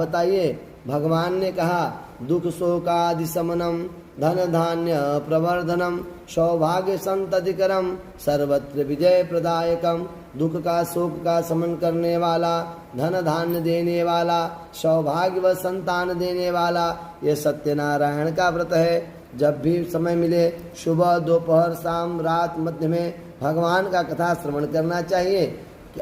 बताइए। भगवान ने कहा, दुख शोकादि समनम, धन धान्य प्रवर्धनम, सौभाग्य संततिकरम, सर्वत्र विजय प्रदायकम। दुख का शोक का समन करने वाला, धन धान्य देने वाला, सौभाग्य व संतान देने वाला, ये सत्यनारायण का व्रत है। जब भी समय मिले, सुबह दोपहर शाम रात मध्य में भगवान का कथा श्रवण करना चाहिए।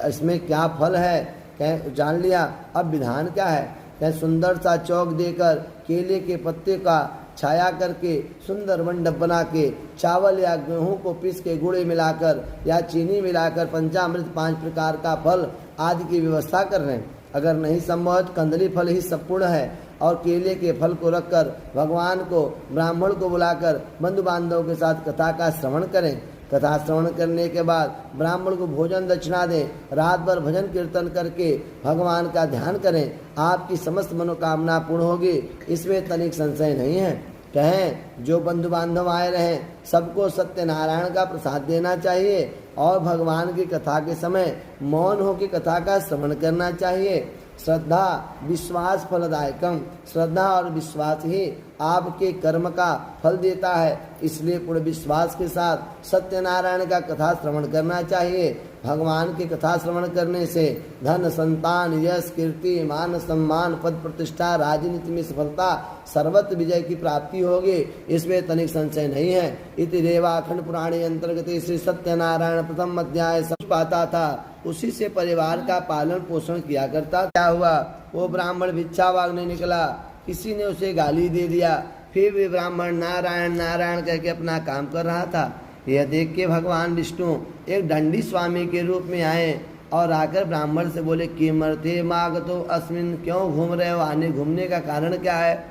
इसमें क्या फल है कह जान लिया, अब विधान क्या है। कह सुंदर सा चौक देकर केले के पत्ते का छाया करके सुंदर मंडप बना के चावल या गेहूं को पीस के गुड़ मिलाकर या चीनी मिलाकर पंचामृत 5 प्रकार का फल आदि की व्यवस्था कर रहे हैं। अगर नहीं संभव तो कंदली फल ही संपूर्ण है और केले के फल को रखकर भगवान को ब्राह्मण को बुलाकर बंधु बांधवों के साथ कथा का श्रवण करें। कथा श्रवण करने के बाद ब्राह्मण को भोजन दक्षिणा दें। रात भर भजन कीर्तन करके भगवान का ध्यान करें। आपकी समस्त मनोकामना पूर्ण होगी, इसमें तनिक संशय नहीं है। कहें जो बंधु बांधव आए रहे सबको सत्यनारायण का प्रसाद देना चाहिए और भगवान की कथा के समय मौन होकर कथा का श्रवण करना चाहिए। श्रद्धा विश्वास फलदायकम, श्रद्धा और विश्वास ही आपके कर्म का फल देता है। इसलिए पूर्ण विश्वास के साथ सत्यनारायण का कथा श्रवण करना चाहिए। भगवान की कथा श्रवण करने से धन संतान यश कीर्ति मान सम्मान पद प्रतिष्ठा राजनीति में सफलता सर्वत्र विजय की प्राप्ति होगी, इसमें तनिक संशय नहीं है। इति रेवाखंड पुराणे अंतर्गत श्री सत्यनारायण प्रथम अध्याय समझ पाता था, उसी से परिवार का पालन पोषण किया करता। क्या हुआ, वो ब्राह्मण भिक्षा मांगने निकला, किसी ने उसे गाली दे दिया, फिर भी ब्राह्मण नारायण नारायण कहके अपना काम कर रहा था। यह देख के भगवान विष्णु एक दंडी स्वामी के रूप में आए और आकर ब्राह्मण से बोले, किमर्थे मागतो अस्मिन्, क्यों घूम रहे हो, आने घूमने का कारण क्या है।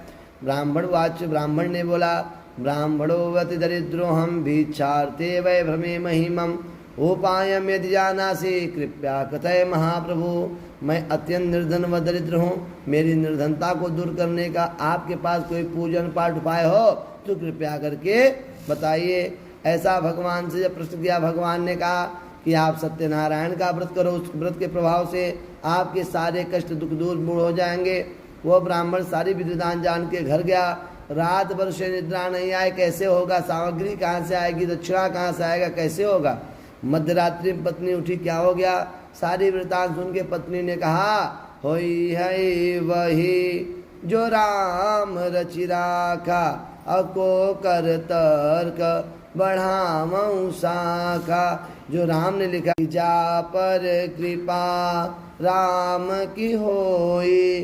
ब्राह्मण ने बोला, ब्राह्मणो वति दरिद्रो हम भिक्षार्थे वै भ्रमे महिमम, उपायम यदि जानासि कृपया कथय महाप्रभु। मैं अत्यंत निर्धन व दरिद्र हूँ, मेरी निर्धनता को दूर करने का आपके पास कोई पूजन पाठ उपाय हो तो कृपया करके बताइए। ऐसा भगवान से जब प्रश्न किया, भगवान ने कहा कि आप सत्यनारायण का व्रत करो, उस व्रत के प्रभाव से आपके सारे कष्ट दुख दूर हो जाएंगे। वो ब्राह्मण सारी विधि विधान जान के घर गया। रात भर से निद्रा नहीं आए, कैसे होगा, सामग्री कहाँ से आएगी, दक्षिणा कहाँ से आएगा, कैसे होगा। मध्य रात्रि में पत्नी उठी, क्या हो गया। सारी वृतांत सुन के पत्नी ने कहा, होई है वही जो राम रचि राखा, अको कर तर्क बढ़ाऊं शाखा। जो राम ने लिखा, जा पर कृपा राम की होई,